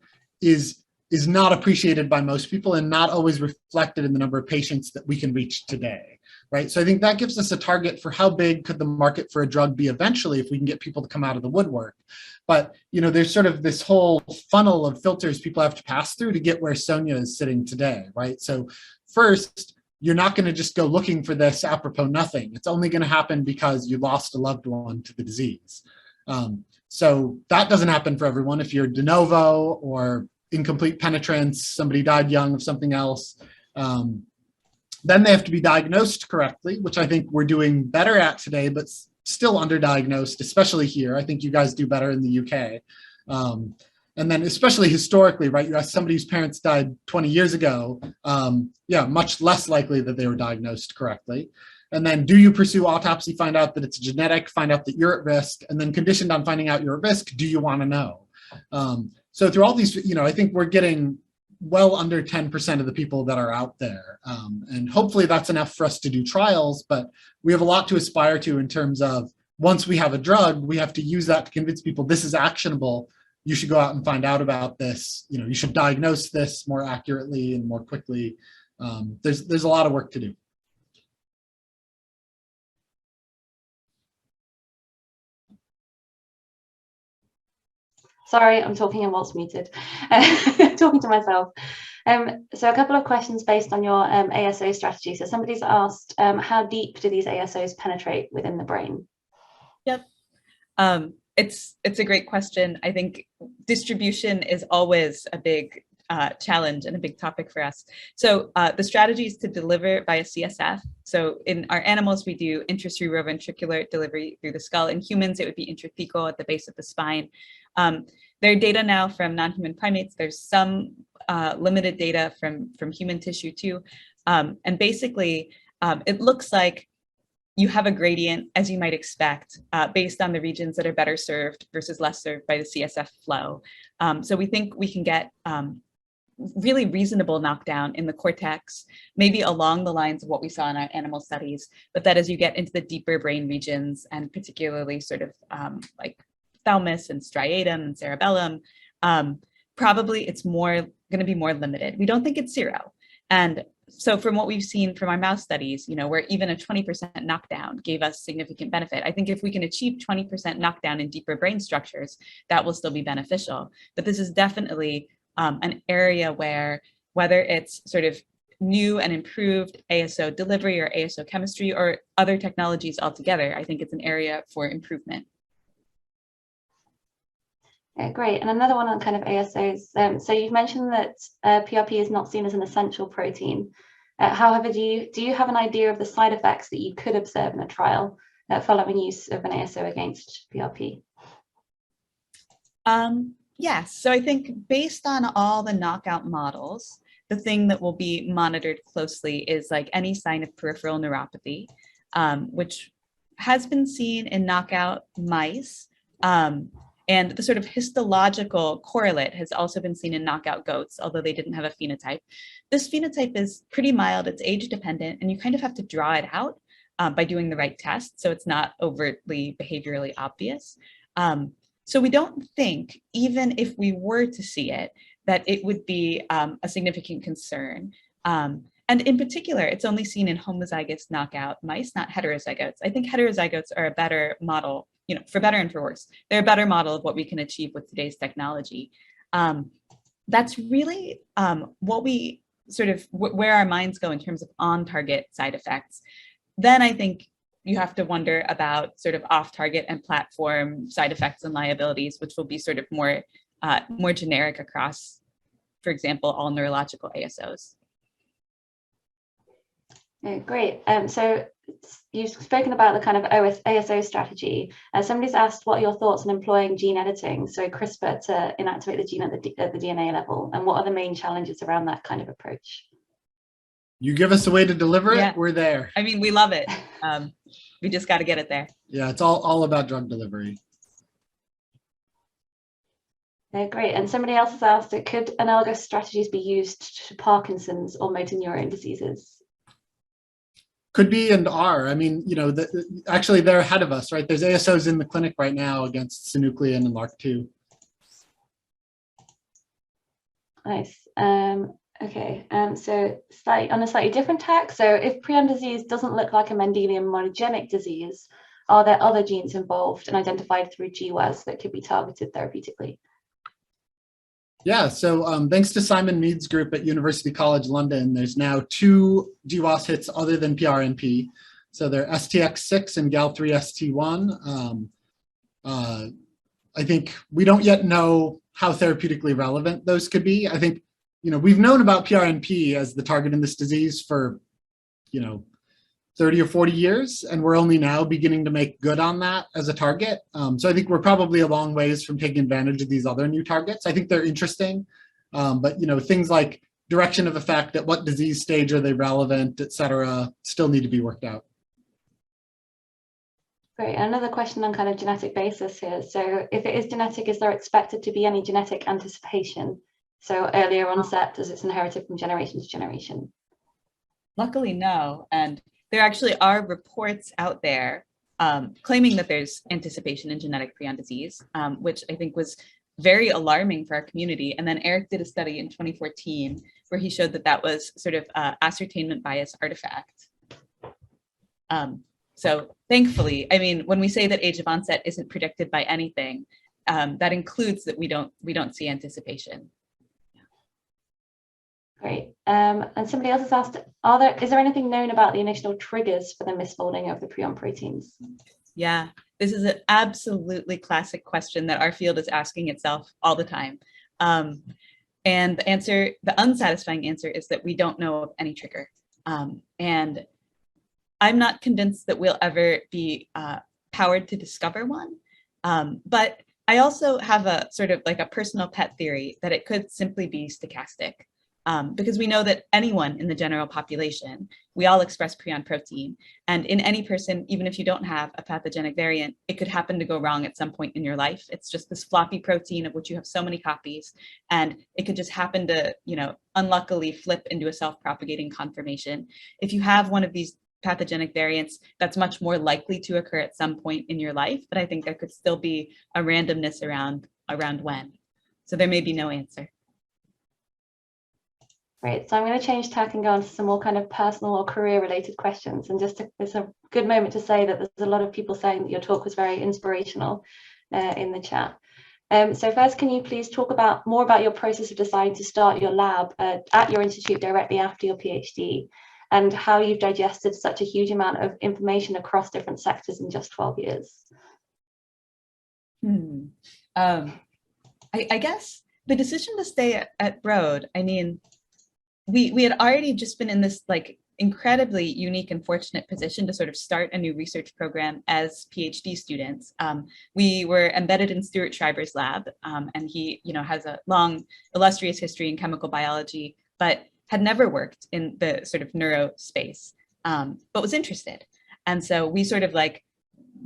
is not appreciated by most people and not always reflected in the number of patients that we can reach today. Right. So I think that gives us a target for how big could the market for a drug be eventually if we can get people to come out of the woodwork. But, there's sort of this whole funnel of filters people have to pass through to get where Sonia is sitting today. Right. So first, you're not going to just go looking for this apropos nothing. It's only going to happen because you lost a loved one to the disease. So that doesn't happen for everyone. If you're de novo or incomplete penetrance, somebody died young of something else, then they have to be diagnosed correctly, which I think we're doing better at today, but still underdiagnosed, especially here. I think you guys do better in the UK. And then especially historically, right? You ask somebody whose parents died 20 years ago, much less likely that they were diagnosed correctly. And then do you pursue autopsy, find out that it's genetic, find out that you're at risk, and then conditioned on finding out you're at risk, do you want to know? So through all these, I think we're getting well under 10% of the people that are out there. And hopefully that's enough for us to do trials, but we have a lot to aspire to in terms of once we have a drug, we have to use that to convince people this is actionable. You should go out and find out about this. You should diagnose this more accurately and more quickly. There's a lot of work to do. Sorry, I'm talking and whilst muted, talking to myself. So a couple of questions based on your ASO strategy. So somebody's asked, how deep do these ASOs penetrate within the brain? Yep. It's a great question. I think distribution is always a big challenge and a big topic for us. So the strategy is to deliver via CSF. So in our animals, we do intracerebroventricular delivery through the skull. In humans, it would be intrathecal at the base of the spine. There are data now from non-human primates. There's some limited data from human tissue too. And basically, it looks like you have a gradient, as you might expect, based on the regions that are better served versus less served by the CSF flow. So we think we can get really reasonable knockdown in the cortex, maybe along the lines of what we saw in our animal studies, but that as you get into the deeper brain regions, and particularly sort of like thalamus and striatum and cerebellum, probably it's going to be more limited. We don't think it's zero. And so from what we've seen from our mouse studies, where even a 20% knockdown gave us significant benefit. I think if we can achieve 20% knockdown in deeper brain structures, that will still be beneficial. But this is definitely an area where, whether it's sort of new and improved ASO delivery or ASO chemistry or other technologies altogether, I think it's an area for improvement. Yeah, great. And another one on kind of ASOs. So you've mentioned that PRP is not seen as an essential protein. However, do you have an idea of the side effects that you could observe in a trial following use of an ASO against PRP? Yes. So I think based on all the knockout models, the thing that will be monitored closely is like any sign of peripheral neuropathy, which has been seen in knockout mice. And the sort of histological correlate has also been seen in knockout goats, although they didn't have a phenotype. This phenotype is pretty mild, it's age dependent, and you kind of have to draw it out by doing the right test, so it's not overtly behaviorally obvious. So we don't think, even if we were to see it, that it would be a significant concern. And in particular, it's only seen in homozygous knockout mice, not heterozygotes. I think heterozygotes are a better model, for better and for worse. They're a better model of what we can achieve with today's technology. That's really what we where our minds go in terms of on-target side effects. Then I think you have to wonder about sort of off-target and platform side effects and liabilities, which will be sort of more generic across, for example, all neurological ASOs. Great. So you've spoken about the kind of ASO strategy. Somebody's asked what are your thoughts on employing gene editing, so CRISPR to inactivate the gene at the DNA level, and what are the main challenges around that kind of approach? You give us a way to deliver it, yeah. We're there. I mean, we love it. We just got to get it there. Yeah, it's all about drug delivery. Great. And somebody else has asked, could analogous strategies be used to Parkinson's or motor neurone diseases? Could be and are. I mean, actually they're ahead of us, right? There's ASOs in the clinic right now against synuclein and LRRK2. Nice. Okay. So on a slightly different tack. So if prion disease doesn't look like a Mendelian monogenic disease, are there other genes involved and identified through GWAS that could be targeted therapeutically? Yeah, so thanks to Simon Mead's group at University College London, there's now 2 GWAS hits other than PRNP. So they're STX6 and Gal3ST1. I think we don't yet know how therapeutically relevant those could be. I think, we've known about PRNP as the target in this disease for, 30 or 40 years, and we're only now beginning to make good on that as a target. So I think we're probably a long ways from taking advantage of these other new targets. I think they're interesting, but things like direction of effect, at what disease stage are they relevant, et cetera, still need to be worked out. Great. Another question on kind of genetic basis here. So if it is genetic, is there expected to be any genetic anticipation? So earlier onset, as it's inherited from generation to generation? Luckily, no. And there actually are reports out there claiming that there's anticipation in genetic prion disease, which I think was very alarming for our community. And then Eric did a study in 2014 where he showed that that was sort of ascertainment bias artifact. So thankfully, I mean, when we say that age of onset isn't predicted by anything, that includes that we don't see anticipation. Great. And somebody else has asked, is there anything known about the initial triggers for the misfolding of the prion proteins? Yeah, this is an absolutely classic question that our field is asking itself all the time. And the unsatisfying answer is that we don't know of any trigger. And I'm not convinced that we'll ever be powered to discover one. But I also have a sort of like a personal pet theory that it could simply be stochastic. Because we know that anyone in the general population, we all express prion protein. And in any person, even if you don't have a pathogenic variant, it could happen to go wrong at some point in your life. It's just this floppy protein of which you have so many copies. And it could just happen to, unluckily flip into a self-propagating conformation. If you have one of these pathogenic variants, that's much more likely to occur at some point in your life. But I think there could still be a randomness around when. So there may be no answer. Great. So I'm going to change tack and go on to some more kind of personal or career related questions. And it's a good moment to say that there's a lot of people saying that your talk was very inspirational in the chat. So first, can you please talk more about your process of deciding to start your lab at your institute directly after your PhD, and how you've digested such a huge amount of information across different sectors in just 12 years? I guess the decision to stay at Broad, I mean, we had already just been in this like incredibly unique and fortunate position to sort of start a new research program as PhD students. We were embedded in Stuart Schreiber's lab, and he, has a long, illustrious history in chemical biology, but had never worked in the sort of neuro space, but was interested. And so we sort of like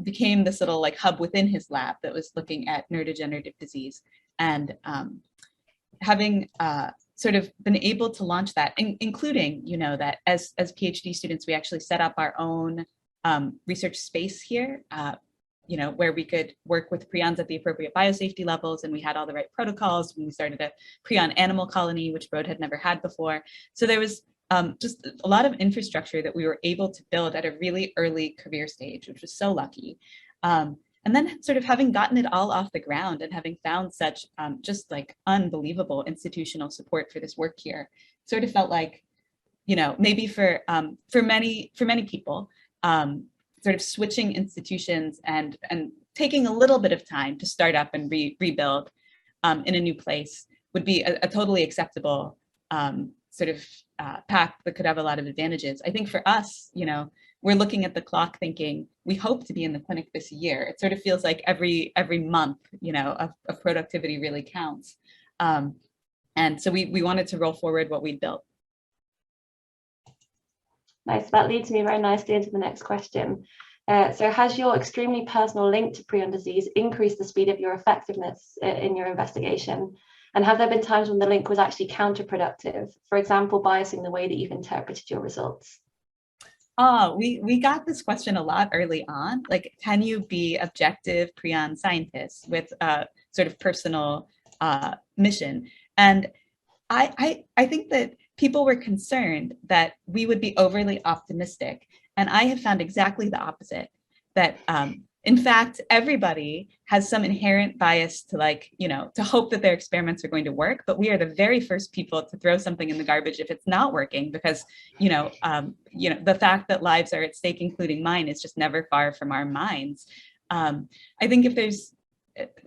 became this little like hub within his lab that was looking at neurodegenerative disease, and having sort of been able to launch that, including, that as PhD students, we actually set up our own research space here, where we could work with prions at the appropriate biosafety levels, and we had all the right protocols when we started a prion animal colony, which Broad had never had before. So there was just a lot of infrastructure that we were able to build at a really early career stage, which was so lucky. And then sort of having gotten it all off the ground and having found such just like unbelievable institutional support for this work here, sort of felt like, you know, maybe for many people, sort of switching institutions and taking a little bit of time to start up and rebuild in a new place would be a totally acceptable sort of path that could have a lot of advantages. I think for us, you know, we're looking at the clock thinking, we hope to be in the clinic this year. It sort of feels like every month, you know, of productivity really counts. And so we wanted to roll forward what we'd built. Nice, that leads me very nicely into the next question. So has your extremely personal link to prion disease increased the speed of your effectiveness in your investigation? And have there been times when the link was actually counterproductive, for example, biasing the way that you've interpreted your results? Oh, we got this question a lot early on. Like, can you be objective prion scientists with a sort of personal mission? And I think that people were concerned that we would be overly optimistic. And I have found exactly the opposite, that in fact, everybody has some inherent bias to, like, you know, to hope that their experiments are going to work, but we are the very first people to throw something in the garbage if it's not working, because, you know, the fact that lives are at stake, including mine, is just never far from our minds. I think if there's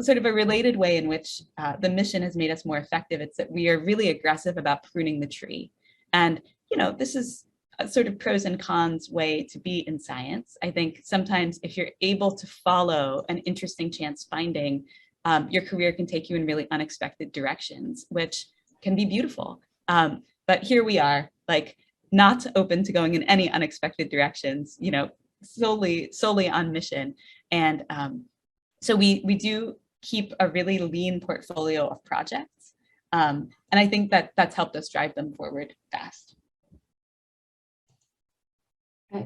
sort of a related way in which the mission has made us more effective, it's that we are really aggressive about pruning the tree. And, you know, this is a sort of pros and cons way to be in science. I think sometimes if you're able to follow an interesting chance finding, your career can take you in really unexpected directions, which can be beautiful. But here we are, like, not open to going in any unexpected directions, you know, solely on mission. And so we do keep a really lean portfolio of projects. And I think that that's helped us drive them forward fast.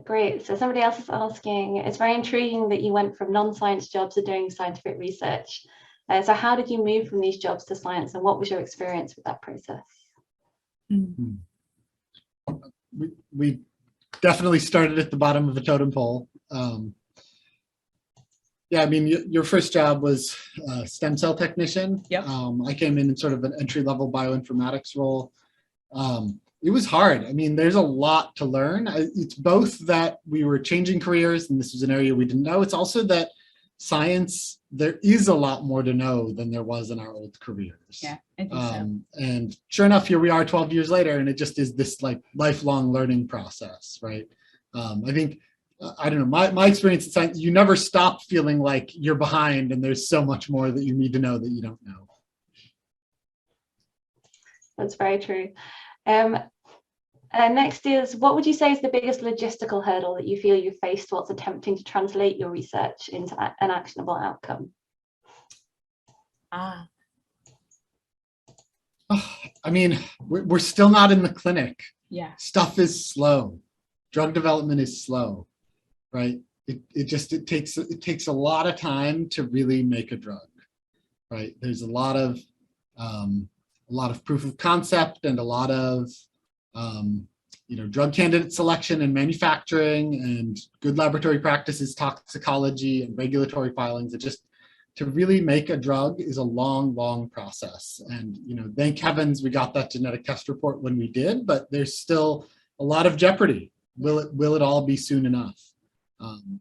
Great. So somebody else is asking, it's very intriguing that you went from non-science jobs to doing scientific research. So how did you move from these jobs to science, and what was your experience with that process? Mm-hmm. We definitely started at the bottom of the totem pole. Yeah, I mean, your first job was stem cell technician. Yep. I came in sort of an entry-level bioinformatics role. It was hard. I mean, there's a lot to learn. It's both that we were changing careers, and this was an area we didn't know. It's also that science, there is a lot more to know than there was in our old careers. Yeah, I think so. And sure enough, here we are 12 years later, and it just is this like lifelong learning process, right? I think, I don't know, my experience in science, you never stop feeling like you're behind and there's so much more that you need to know that you don't know. That's very true. Next is, what would you say is the biggest logistical hurdle that you feel you faced whilst attempting to translate your research into an actionable outcome? I mean, we're still not in the clinic. Yeah. Stuff is slow. Drug development is slow, right? It takes a lot of time to really make a drug, right? There's a lot of proof of concept and a lot of drug candidate selection and manufacturing and good laboratory practices, toxicology and regulatory filings. It just, to really make a drug is a long, long process. And, thank heavens we got that genetic test report when we did, but there's still a lot of jeopardy. Will it all be soon enough? And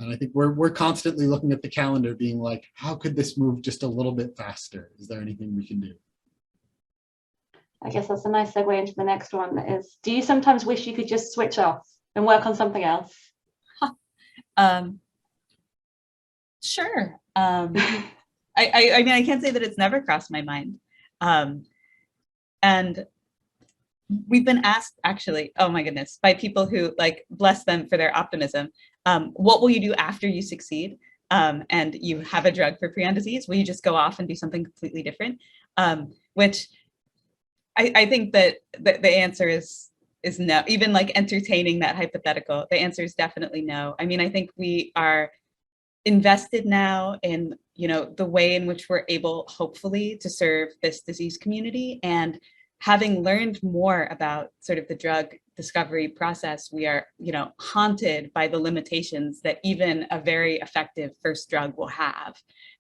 I think we're constantly looking at the calendar being like, how could this move just a little bit faster? Is there anything we can do? I guess that's a nice segue into the next one is, do you sometimes wish you could just switch off and work on something else? Sure. I mean, I can't say that it's never crossed my mind. And we've been asked, actually, oh my goodness, by people who, like, bless them for their optimism. What will you do after you succeed and you have a drug for prion disease? Will you just go off and do something completely different? Which I think that the answer is no. Even like entertaining that hypothetical, the answer is definitely no. I mean, I think we are invested now in, the way in which we're able, hopefully, to serve this disease community. And having learned more about sort of the drug discovery process, we are, haunted by the limitations that even a very effective first drug will have.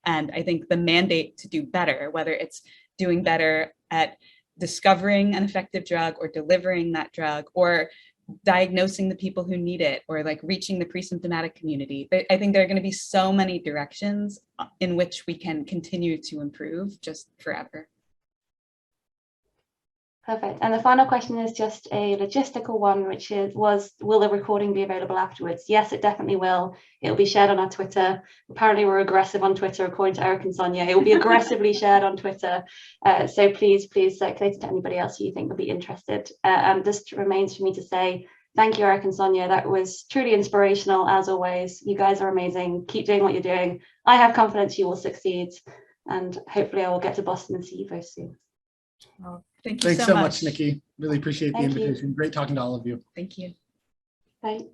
And I think the mandate to do better, whether it's doing better at discovering an effective drug or delivering that drug or diagnosing the people who need it or like reaching the pre-symptomatic community. I think there are going to be so many directions in which we can continue to improve just forever. Perfect. And the final question is just a logistical one, which will the recording be available afterwards? Yes, it definitely will. It'll be shared on our Twitter. Apparently we're aggressive on Twitter, according to Eric and Sonia. It will be aggressively shared on Twitter. So please circulate it to anybody else who you think will be interested. And just remains for me to say, thank you, Eric and Sonia. That was truly inspirational, as always. You guys are amazing. Keep doing what you're doing. I have confidence you will succeed. And hopefully I will get to Boston and see you very soon. Well, thank you Thanks so much, Nikki. Really appreciate the invitation. Great talking to all of you. Thank you. Bye.